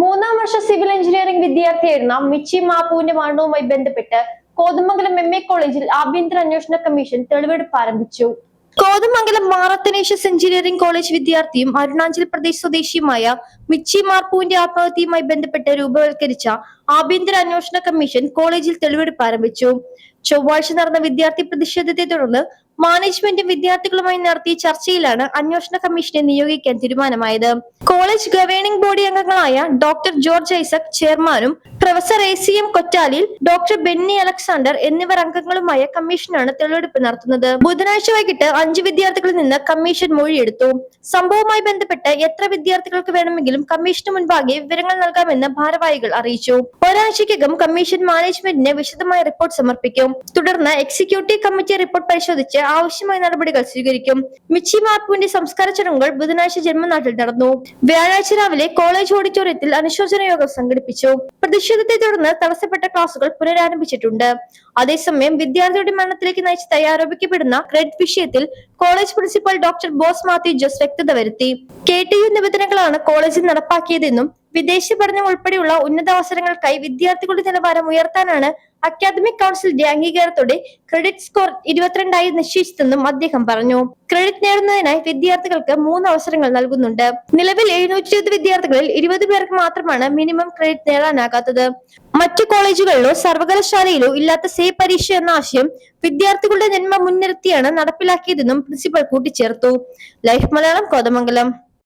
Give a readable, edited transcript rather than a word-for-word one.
മൂന്നാം വർഷ civil engineering വിദ്യാർത്ഥിയായിരുന്ന മിച്ചി മാപ്പുവിന്റെ മരണവുമായി ബന്ധപ്പെട്ട് കോതമംഗലം MA കോളേജിൽ ആഭ്യന്തര അന്വേഷണ കമ്മീഷൻ തെളിവെടുപ്പ് ആരംഭിച്ചു. കോതമംഗലം മാർ അത്തനേഷ്യസ് എഞ്ചിനീയറിംഗ് കോളേജ് വിദ്യാർത്ഥിയും അരുണാചൽ പ്രദേശ് സ്വദേശിയുമായ മിച്ചി മാർപ്പുവിന്റെ ആത്മഹത്യയുമായി ബന്ധപ്പെട്ട് രൂപവത്കരിച്ച ആഭ്യന്തര അന്വേഷണ കമ്മീഷൻ കോളേജിൽ തെളിവെടുപ്പ് ആരംഭിച്ചു. ചൊവ്വാഴ്ച നടന്ന വിദ്യാർത്ഥി പ്രതിഷേധത്തെ തുടർന്ന് മാനേജ്മെന്റും വിദ്യാർത്ഥികളുമായി നടത്തിയ ചർച്ചയിലാണ് അന്വേഷണ കമ്മീഷനെ നിയോഗിക്കാൻ തീരുമാനമായത്. കോളേജ് ഗവേണിംഗ് ബോഡി അംഗങ്ങളായ ഡോക്ടർ ജോർജ് ഐസക് ചെയർമാനും പ്രൊഫസർ ACM കൊറ്റാലിൽ, ഡോക്ടർ ബെന്നി അലക്സാണ്ടർ എന്നിവർ അംഗങ്ങളുമായ കമ്മീഷനാണ് തെളിവെടുപ്പ് നടത്തുന്നത്. ബുധനാഴ്ച വൈകിട്ട് 5 വിദ്യാർത്ഥികളിൽ നിന്ന് കമ്മീഷൻ മൊഴിയെടുത്തു. സംഭവവുമായി ബന്ധപ്പെട്ട് എത്ര വിദ്യാർത്ഥികൾക്ക് വേണമെങ്കിലും കമ്മീഷന് മുൻപാകെ വിവരങ്ങൾ നൽകാമെന്ന് ഭാരവാഹികൾ അറിയിച്ചു. ഒരാഴ്ചയ്ക്കകം കമ്മീഷൻ മാനേജ്മെന്റിന് വിശദമായ റിപ്പോർട്ട് സമർപ്പിക്കും. തുടർന്ന് എക്സിക്യൂട്ടീവ് കമ്മിറ്റി റിപ്പോർട്ട് പരിശോധിച്ച് ആവശ്യമായ നടപടികൾ സ്വീകരിക്കും. മിച്ചി മാർപ്പുവിന്റെ സംസ്കാര ചടങ്ങുകൾ ബുധനാഴ്ച ജന്മനാട്ടിൽ നടന്നു. വ്യാഴാഴ്ച രാവിലെ കോളേജ് ഓഡിറ്റോറിയത്തിൽ അനുശോചന യോഗം സംഘടിപ്പിച്ചു. പ്രതിഷേധത്തെ തുടർന്ന് തടസ്സപ്പെട്ട ക്ലാസുകൾ പുനരാരംഭിച്ചിട്ടുണ്ട്. അതേസമയം വിദ്യാർത്ഥിയുടെ മരണത്തിലേക്ക് നയിച്ച ആരോപിക്കപ്പെടുന്ന ക്രെഡിറ്റ് വിഷയത്തിൽ college principal doctor boss Mathew Jose വ്യക്തത വരുത്തി. KTU നിബന്ധനകളാണ് കോളേജിൽ നടപ്പാക്കിയതെന്നും വിദേശ പഠനം ഉൾപ്പെടെയുള്ള ഉന്നതാവസരങ്ങൾക്കായി വിദ്യാർത്ഥികളുടെ നിലവാരം ഉയർത്താനാണ് അക്കാദമിക് കൗൺസിലിന്റെ അംഗീകാരത്തോടെ ക്രെഡിറ്റ് സ്കോർ 22 നിശ്ചയിച്ചതെന്നും അദ്ദേഹം പറഞ്ഞു. ക്രെഡിറ്റ് നേടുന്നതിനായി വിദ്യാർത്ഥികൾക്ക് 3 അവസരങ്ങൾ നൽകുന്നുണ്ട്. നിലവിൽ 720 വിദ്യാർത്ഥികളിൽ 20 പേർക്ക് മാത്രമാണ് മിനിമം ക്രെഡിറ്റ് നേടാനാകാത്തത്. മറ്റു കോളേജുകളിലോ സർവകലാശാലയിലോ ഇല്ലാത്ത സേ പരീക്ഷ എന്ന ആശയം വിദ്യാർത്ഥികളുടെ നന്മ മുൻനിർത്തിയാണ് നടപ്പിലാക്കിയതെന്നും പ്രിൻസിപ്പൽ കൂട്ടിച്ചേർത്തു. ലൈഫ് മലയാളം, കോതമംഗലം.